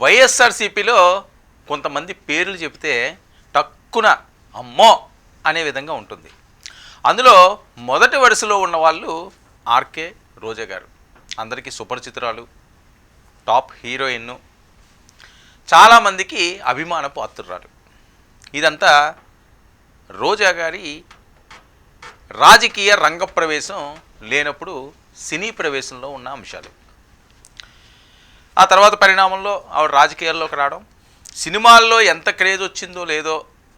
వైఎస్ఆర్సీపీలో కొంతమంది పేర్లు చెబితే టక్కున అమ్మో అనే విధంగా ఉంటుంది. అందులో మొదటి వరుసలో ఉన్న వాళ్ళు ఆర్కే రోజా గారు, అందరికీ సుపరిచితురాలు, టాప్ హీరోయిన్, చాలామందికి అభిమాన పాత్రురాలు. ఇదంతా రోజా గారి రాజకీయ రంగ ప్రవేశం లేనప్పుడు సినీ ప్రవేశంలో ఉన్న అంశాలు. ఆ తర్వాత పరిణామంలో ఆవిడ రాజకీయాల్లోకి రావడం, సినిమాల్లో ఎంత క్రేజ్ వచ్చిందో లేదో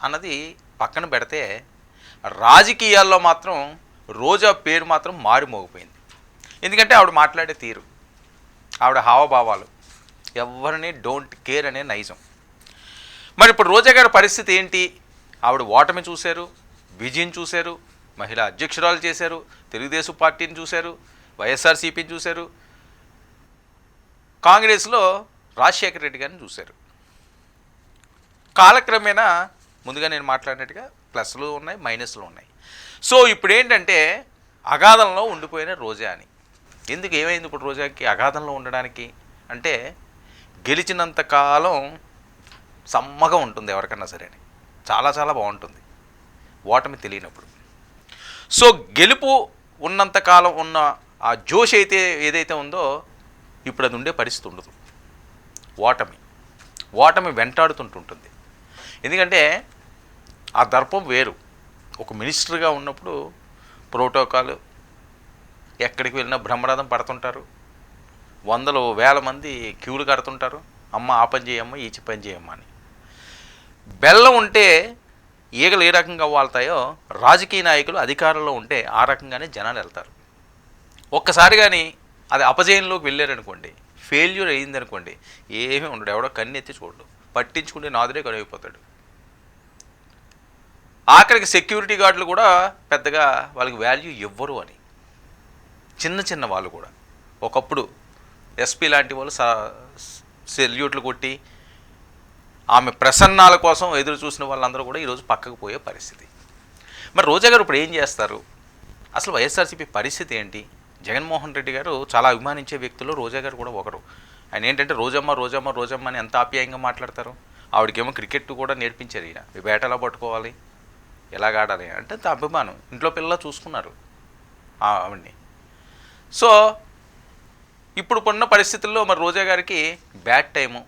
అన్నది పక్కన పెడితే రాజకీయాల్లో మాత్రం రోజా పేరు మాత్రం మారిమోగిపోయింది. ఎందుకంటే ఆవిడ మాట్లాడే తీరు, ఆవిడ హావభావాలు ఎవరిని డోంట్ కేర్ అనే నైజం. మరి ఇప్పుడు రోజా గారి పరిస్థితి ఏంటి? ఆవిడ ఓటమి చూశారు, విజయం చూశారు, మహిళా అధ్యక్షురాలు చేశారు, తెలుగుదేశం పార్టీని చూశారు, వైఎస్ఆర్సీపీని చూశారు, కాంగ్రెస్లో రాజశేఖర రెడ్డి గారిని చూశారు. కాలక్రమేణా ముందుగా నేను మాట్లాడినట్టుగా ప్లస్లు ఉన్నాయి, మైనస్లు ఉన్నాయి. సో ఇప్పుడు ఏంటంటే అగాధంలో ఉండిపోయిన రోజా అని. ఎందుకు ఏమైంది ఇప్పుడు రోజాకి అగాధంలో ఉండడానికి అంటే, గెలిచినంత కాలం సమ్మగా ఉంటుంది ఎవరికన్నా సరే అని, చాలా చాలా బాగుంటుంది ఓటమి తెలియనప్పుడు. సో గెలుపు ఉన్నంతకాలం ఉన్న ఆ జోష్ అయితే ఏదైతే ఉందో ఇప్పుడు అది ఉండే పరిస్థితి ఉండదు. ఓటమి వెంటాడుతుంటుంటుంది. ఎందుకంటే ఆ దర్పం వేరు. ఒక మినిస్టర్గా ఉన్నప్పుడు ప్రోటోకాల్, ఎక్కడికి వెళ్ళినా బ్రహ్మరథం పడుతుంటారు, వందలు వేల మంది క్యూలు కడుతుంటారు, అమ్మ ఆ పని చేయమ్మ ఈ పని చేయమ్మ అని. బెల్లం ఉంటే ఈగలు ఏ రకంగా వాళ్తాయో రాజకీయ నాయకులు అధికారంలో ఉంటే ఆ రకంగానే జనాలు వెళ్తారు. ఒక్కసారి కానీ అది అపజయంలోకి వెళ్ళారనుకోండి, ఫెయిల్యూర్ అయ్యిందనుకోండి, ఏమీ ఉండడు, ఎవడో కన్నెత్తి చూడడు, పట్టించుకుంటే నాదురే కడిగిపోతాడు. ఆఖరికి సెక్యూరిటీ గార్డులు కూడా పెద్దగా వాళ్ళకి వాల్యూ ఇవ్వరు అని. చిన్న చిన్న వాళ్ళు కూడా ఒకప్పుడు ఎస్పీ లాంటి వాళ్ళు సెల్యూట్లు కొట్టి ఆమె ప్రసన్నాల కోసం ఎదురు చూసిన వాళ్ళందరూ కూడా ఈరోజు పక్కకు పోయే పరిస్థితి. మరి రోజా గారు ఇప్పుడు ఏం చేస్తారు? అసలు వైఎస్ఆర్సీపీ పరిస్థితి ఏంటి? జగన్మోహన్ రెడ్డి గారు చాలా అభిమానించే వ్యక్తులు రోజా గారు కూడా ఒకరు. ఆయన ఏంటంటే రోజమ్మ రోజమ్మ రోజమ్మ అని ఎంత ఆప్యాయంగా మాట్లాడతారు. ఆవిడకేమో క్రికెట్ కూడా నేర్పించారు. ఈయన బ్యాట్ ఎలా పట్టుకోవాలి, ఎలాగ ఆడాలి అంటే అంత అభిమానం. ఇంట్లో పిల్లలు చూసుకున్నారు ఆవిడ్ని. సో ఇప్పుడు ఉన్న పరిస్థితుల్లో మరి రోజా గారికి బ్యాడ్ టైము,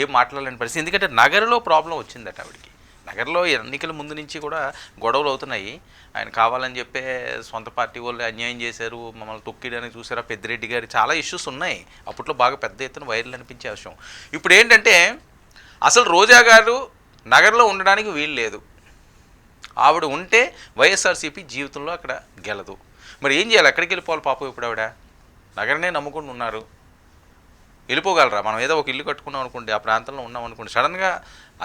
ఏం మాట్లాడలేని పరిస్థితి. ఎందుకంటే నగరంలో ప్రాబ్లం వచ్చిందట ఆవిడకి. నగరంలో ఎన్నికల ముందు నుంచి కూడా గొడవలు అవుతున్నాయి. ఆయన కావాలని చెప్పే సొంత పార్టీ వాళ్ళు అన్యాయం చేశారు, మమ్మల్ని తొక్కిడని చూసారా, పెద్దిరెడ్డి గారి చాలా ఇష్యూస్ ఉన్నాయి. అప్పట్లో బాగా పెద్ద ఎత్తున వైరల్ అనిపించే విషయం. ఇప్పుడు ఏంటంటే అసలు రోజా గారు నగరంలో ఉండడానికి వీలు లేదు. ఆవిడ ఉంటే వైఎస్ఆర్సీపీ జీవితంలో అక్కడ గెలదు. మరి ఏం చేయాలి? ఎక్కడికి వెళ్ళిపోవాలి పాపం? ఇప్పుడు ఆవిడ నగరనే నమ్ముకుని ఉన్నారు. వెళ్ళిపోగలరా? మనం ఏదో ఒక ఇల్లు కట్టుకున్నాం అనుకోండి, ఆ ప్రాంతంలో ఉన్నాం అనుకోండి, సడన్గా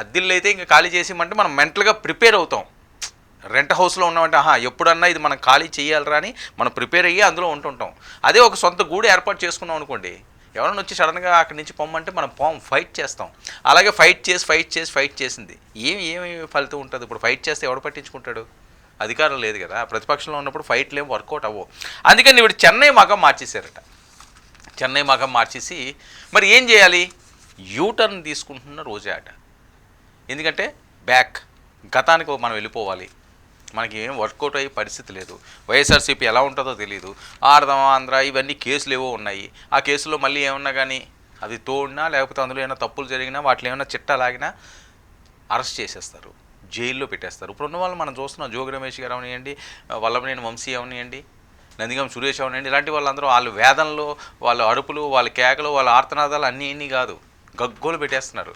అద్దిల్లు అయితే ఇంకా ఖాళీ చేసేయమంటే మనం మెంటల్గా ప్రిపేర్ అవుతాం. రెంట్ హౌస్లో ఉన్నామంటే ఎప్పుడన్నా ఇది మనం ఖాళీ చేయాలరా అని మనం ప్రిపేర్ అయ్యి అందులో ఉంటుంటాం. అదే ఒక సొంత గూడు ఏర్పాటు చేసుకున్నాం అనుకోండి, ఎవరైనా వచ్చి సడన్గా అక్కడి నుంచి పొమ్మంటే మనం ఫైట్ చేస్తాం. అలాగే ఫైట్ చేసింది ఏమి ఫలితం ఉంటుంది? ఇప్పుడు ఫైట్ చేస్తే ఎవడు పట్టించుకుంటాడు? అధికారం లేదు కదా, ప్రతిపక్షంలో ఉన్నప్పుడు ఫైట్లు ఏం వర్కౌట్ అవ్వవు. అందుకని ఇప్పుడు చెన్నై మగం మార్చేశారట. చెన్నై మగం మార్చేసి మరి ఏం చేయాలి? యూటర్న్ తీసుకుంటున్న రోజే అట. ఎందుకంటే గతానికి మనం వెళ్ళిపోవాలి, మనకి ఏం వర్కౌట్ అయ్యే పరిస్థితి లేదు. వైఎస్ఆర్సీపీ ఎలా ఉంటుందో తెలియదు. ఆంధ్ర ఇవన్నీ కేసులు ఏవో ఉన్నాయి. ఆ కేసులో మళ్ళీ ఏమన్నా కానీ అది తోడినా లేకపోతే అందులో ఏమైనా తప్పులు జరిగినా వాటిలో ఏమైనా చిట్టా లాగినా అరెస్ట్ చేసేస్తారు, జైల్లో పెట్టేస్తారు. ఇప్పుడు ఉన్న వాళ్ళు మనం చూస్తున్నాం, జోగి రమేష్ గారు అవనివ్వండి, వల్లభనేని వంశీ అవనివ్వండి, నందిగం సురేష్ అవనివ్వండి, ఇలాంటి వాళ్ళందరూ వాళ్ళ వేదనలు, వాళ్ళ అరుపులు, వాళ్ళ కేకలు, వాళ్ళ ఆర్తనాదాలు అన్నీ కాదు, గగ్గోలు పెట్టేస్తున్నారు.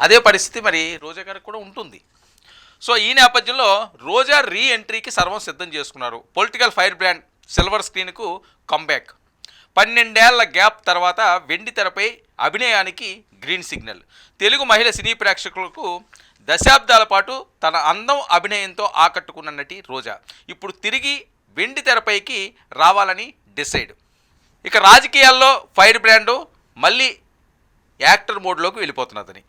అదే పరిస్థితి మరి రోజా గారికి కూడా ఉంటుంది. సో ఈ నేపథ్యంలో రోజా రీ ఎంట్రీకి సర్వం సిద్ధం చేసుకున్నారు. పొలిటికల్ ఫైర్ బ్రాండ్ సిల్వర్ స్క్రీన్కు కంబ్యాక్. 12 ఏళ్ల గ్యాప్ తర్వాత వెండి తెరపై అభినయానికి గ్రీన్ సిగ్నల్. తెలుగు మహిళ సినీ ప్రేక్షకులకు దశాబ్దాల పాటు తన అందం అభినయంతో ఆకట్టుకున్న నటి రోజా ఇప్పుడు తిరిగి వెండి తెరపైకి రావాలని డిసైడ్. ఇక రాజకీయాల్లో ఫైర్ బ్రాండు మళ్ళీ యాక్టర్ మోడ్లోకి వెళ్ళిపోతున్నదని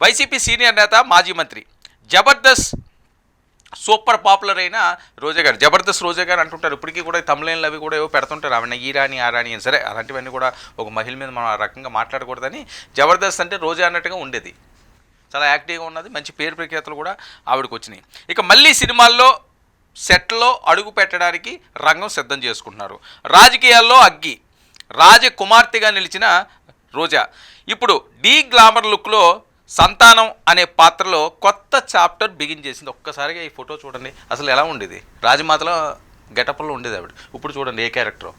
వైసీపీ సీనియర్ నేత, మాజీ మంత్రి, జబర్దస్త్ సూపర్ పాపులర్ అయిన రోజా గారు, జబర్దస్త్ రోజా గారు అంటుంటారు. ఇప్పటికీ కూడా తమిళనాడులో అవి కూడా ఏవో పెడుతుంటారు, ఆవిడ ఈ రాణి ఆ రాణి అని. సరే అలాంటివన్నీ కూడా ఒక మహిళ మీద మనం ఆ రకంగా మాట్లాడకూడదని జబర్దస్త్ అంటే రోజా అన్నట్టుగా ఉండేది. చాలా యాక్టివ్గా ఉన్నది, మంచి పేరు ప్రఖ్యాతులు కూడా ఆవిడకి వచ్చినాయి. ఇక మళ్ళీ సినిమాల్లో సెట్లో అడుగు పెట్టడానికి రంగం సిద్ధం చేసుకుంటున్నారు. రాజకీయాల్లో అగ్గి, రాజకుమార్తెగా నిలిచిన రోజా ఇప్పుడు డీ గ్లామర్ లుక్లో సంతానం అనే పాత్రలో కొత్త చాప్టర్ బిగిన్ చేసింది. ఒక్కసారిగా ఈ ఫోటో చూడండి, అసలు ఎలా ఉండేది. రాజమాతలో గెటప్లో ఉండేది ఆవిడ, ఇప్పుడు చూడండి ఏ క్యారెక్టర్.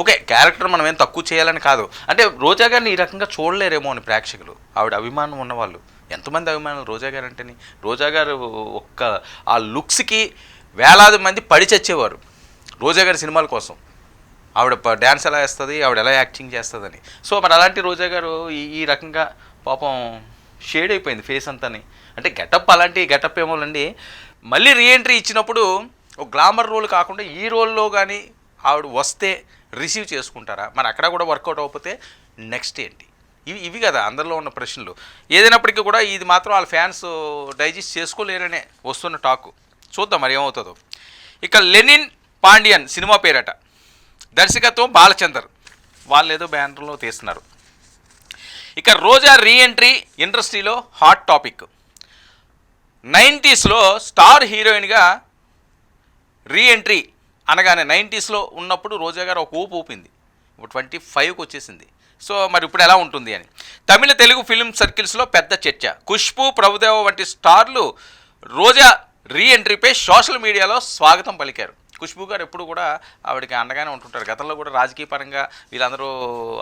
ఓకే, క్యారెక్టర్ మనం ఏం తక్కువ చేయాలని కాదు, అంటే రోజా గారిని ఈ రకంగా చూడలేరేమో అని ప్రేక్షకులు. ఆవిడ అభిమానం ఉన్నవాళ్ళు ఎంతమంది అభిమానులు రోజా గారు అంటేని. రోజా గారు ఒక్క ఆ లుక్స్కి వేలాది మంది పడి చచ్చేవారు రోజా గారి సినిమాల కోసం. ఆవిడ డ్యాన్స్ ఎలా వేస్తుంది, ఆవిడ ఎలా యాక్టింగ్ చేస్తుందని. సో మరి అలాంటి రోజా గారు ఈ రకంగా పాపం షేడ్ అయిపోయింది ఫేస్ అంతాని. అంటే గెటప్ అలాంటి గెటప్ ఏమోనండి. మళ్ళీ రీఎంట్రీ ఇచ్చినప్పుడు ఒక గ్లామర్ రోల్ కాకుండా ఈ రోల్లో కానీ ఆవిడ వస్తే రిసీవ్ చేసుకుంటారా? మరి అక్కడ కూడా వర్కౌట్ అవ్వకపోతే నెక్స్ట్ ఏంటి? ఇవి కదా అందరిలో ఉన్న ప్రశ్నలు. ఏదైనప్పటికీ కూడా ఇది మాత్రం వాళ్ళ ఫ్యాన్స్ డైజెస్ట్ చేసుకోలేరనే వస్తున్న టాకు. చూద్దాం మరి ఏమవుతుందో. ఇక లెనిన్ పాండియన్ సినిమా పేరట, దర్శకత్వం బాలచందర్, వాళ్ళు ఏదో బ్యానర్లో తీస్తున్నారు. ఇక రోజా రీఎంట్రీ ఇండస్ట్రీలో హాట్ టాపిక్. 90స్లో స్టార్ హీరోయిన్గా రీఎంట్రీ అనగానే 90స్లో ఉన్నప్పుడు రోజా గారు ఒక ఊపు ఊపింది, ఇప్పుడు 25కి వచ్చేసింది. సో మరి ఇప్పుడు ఎలా ఉంటుంది అని తమిళ తెలుగు ఫిల్మ్ సర్కిల్స్లో పెద్ద చర్చ. ఖుష్బూ, ప్రభుదేవ వంటి స్టార్లు రోజా రీఎంట్రీపై సోషల్ మీడియాలో స్వాగతం పలికారు. ఖుష్బూ గారు ఎప్పుడు కూడా ఆవిడకి అండగానే ఉంటుంటారు. గతంలో కూడా రాజకీయ పరంగా వీళ్ళందరూ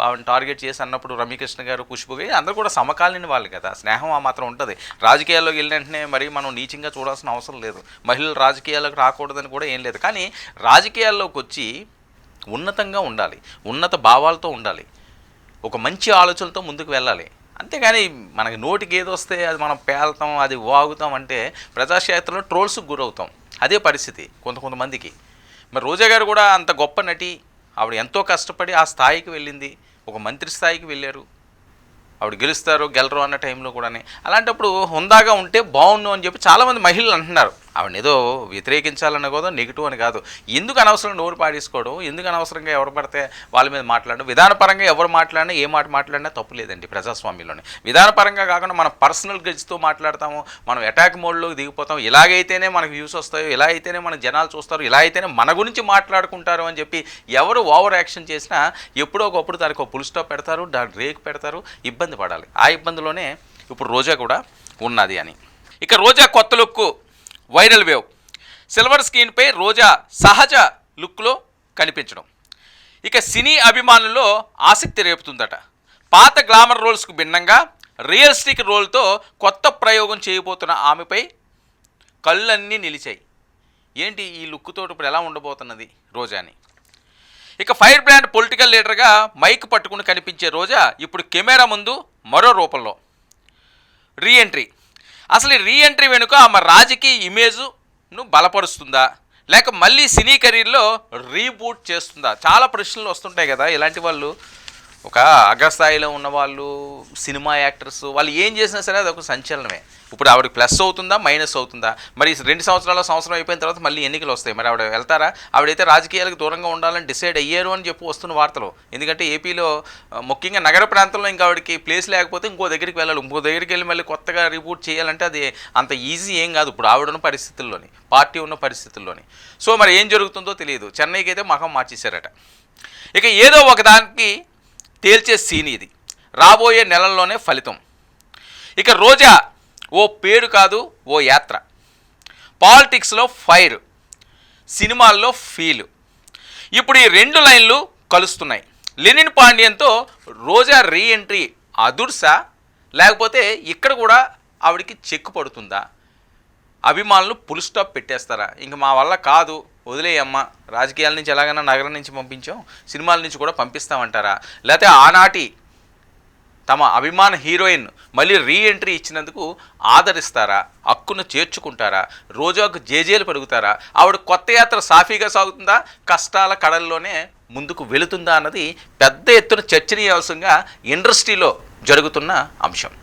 ఆవిడని టార్గెట్ చేసి అన్నప్పుడు రమ్యకృష్ణ గారు, ఖుష్బూ గారు అందరూ కూడా సమకాలీన వాళ్ళు కదా, స్నేహం ఆ మాత్రం ఉంటుంది. రాజకీయాల్లోకి వెళ్ళిన వెంటనే మరి మనం నీచంగా చూడాల్సిన అవసరం లేదు, మహిళలు రాజకీయాల్లోకి రాకూడదని కూడా ఏం లేదు. కానీ రాజకీయాల్లోకి వచ్చి ఉన్నతంగా ఉండాలి, ఉన్నత భావాలతో ఉండాలి, ఒక మంచి ఆలోచనలతో ముందుకు వెళ్ళాలి. అంతేగాని మనకి నోటికి ఏది వస్తే అది మనం పేలుతాం, అది వాగుతాం అంటే ప్రజాక్షేత్రంలో ట్రోల్స్కి గురవుతాం. అదే పరిస్థితి కొంతమందికి. మరి రోజా గారు కూడా అంత గొప్ప నటి, ఆవిడ ఎంతో కష్టపడి ఆ స్థాయికి వెళ్ళింది, ఒక మంత్రి స్థాయికి వెళ్ళారు. ఆవిడ గెలుస్తారు గెలరు అన్న టైంలో కూడా. అలాంటప్పుడు హుందాగా ఉంటే బాగుండు అని చెప్పి చాలామంది మహిళలు అంటున్నారు. ఆవిడ ఏదో వ్యతిరేకించాలన్న కదా, నెగిటివ్ అని కాదు. ఎందుకు అనవసరంగా నోరు పాడేసుకోవడం, ఎందుకు అనవసరంగా ఎవరు పడితే వాళ్ళ మీద మాట్లాడడం. విధానపరంగా ఎవరు మాట్లాడినా ఏ మాట మాట్లాడినా తప్పు లేదండి ప్రజాస్వామ్యంలోనే. విధానపరంగా కాకుండా మనం పర్సనల్ గెజ్తో మాట్లాడతాము, మనం అటాక్ మోడ్లోకి దిగిపోతాం. ఇలాగైతేనే మనకు వ్యూస్ వస్తాయో, ఇలా అయితేనే మన జనాలు చూస్తారు, ఇలా అయితేనే మన గురించి మాట్లాడుకుంటారు అని చెప్పి ఎవరు ఓవర్ యాక్షన్ చేసినా ఎప్పుడో ఒకప్పుడు దానికి ఒక ఫుల్ స్టాప్ పెడతారు, దానికి బ్రేక్ పెడతారు, ఇబ్బంది పడాలి. ఆ ఇబ్బందిలోనే ఇప్పుడు రోజా కూడా ఉన్నది అని. ఇక రోజా కొత్త లుక్ వైరల్ వేవ్. సిల్వర్ స్క్రీన్పై రోజా సహజ లుక్లో కనిపించడం ఇక సినీ అభిమానుల్లో ఆసక్తి రేపుతుందట. పాత గ్లామర్ రోల్స్కు భిన్నంగా రియలిస్టిక్ రోల్తో కొత్త ప్రయోగం చేయబోతున్న ఆమెపై కళ్ళన్నీ నిలిచాయి. ఏంటి ఈ లుక్తో ఇప్పుడు ఎలా ఉండబోతున్నది రోజాని? ఇక ఫైర్ బ్రాండ్ పొలిటికల్ లీడర్గా మైక్ పట్టుకుని కనిపించే రోజా ఇప్పుడు కెమెరా ముందు మరో రూపంలో రీఎంట్రీ. అసలు ఈ రీఎంట్రీ వెనుక ఆమె రాజకీయ ఇమేజ్ను బలపరుస్తుందా, లేక మళ్ళీ సినీ కెరీర్లో రీబూట్ చేస్తుందా? చాలా ప్రశ్నలు వస్తుంటాయి కదా. ఇలాంటి వాళ్ళు ఒక అగ్రస్థాయిలో ఉన్నవాళ్ళు, సినిమా యాక్టర్స్, వాళ్ళు ఏం చేసినా సరే అది ఒక సంచలనమే. ఇప్పుడు ఆవిడకి ప్లస్ అవుతుందా మైనస్ అవుతుందా? మరి 2 సంవత్సరం అయిపోయిన తర్వాత మళ్ళీ ఎన్నికలు వస్తాయి, మరి ఆవిడ వెళ్తారా? ఆవిడైతే రాజకీయాలకు దూరంగా ఉండాలని డిసైడ్ అయ్యారు అని చెప్పి వస్తున్న వార్తలు. ఎందుకంటే ఏపీలో ముఖ్యంగా నగర ప్రాంతంలో ఇంకా ఆవిడకి ప్లేస్ లేకపోతే ఇంకో దగ్గరికి వెళ్ళాలి. ఇంకో దగ్గరికి వెళ్ళి మళ్ళీ కొత్తగా రిపోర్ట్ చేయాలంటే అది అంత ఈజీ ఏం కాదు ఇప్పుడు ఆవిడ ఉన్న పరిస్థితుల్లోని, పార్టీ ఉన్న పరిస్థితుల్లోని. సో మరి ఏం జరుగుతుందో తెలియదు. చెన్నైకి అయితే మహం మార్చేశారట. ఇక ఏదో ఒకదానికి తేల్చే సీన్ ఇది, రాబోయే నెలల్లోనే ఫలితం. ఇక రోజా ఓ పేరు కాదు, ఓ యాత్ర. పాలిటిక్స్లో ఫైర్, సినిమాల్లో ఫీల్. ఇప్పుడు ఈ 2 లైన్లు కలుస్తున్నాయి. లెనిన్ పాండియన్తో రోజా రీఎంట్రీ అదుర్సా, లేకపోతే ఇక్కడ కూడా ఆవిడికి చెక్కు పడుతుందా? అభిమానులు ఫుల్ స్టాప్ పెట్టేస్తారా? ఇంక మా వల్ల కాదు వదిలేయమ్మ, రాజకీయాల నుంచి ఎలాగైనా నగరం నుంచి పంపించాం, సినిమాల నుంచి కూడా పంపిస్తామంటారా? లేకపోతే ఆనాటి తమ అభిమాన హీరోయిన్ మళ్ళీ రీఎంట్రీ ఇచ్చినందుకు ఆదరిస్తారా, హక్కును చేర్చుకుంటారా, రోజాకు జేజేలు పెరుగుతారా? ఆవిడ కొత్త యాత్ర సాఫీగా సాగుతుందా, కష్టాల కడల్లోనే ముందుకు వెళుతుందా అన్నది పెద్ద ఎత్తున చర్చనీయాంశంగా ఇండస్ట్రీలో జరుగుతున్న అంశం.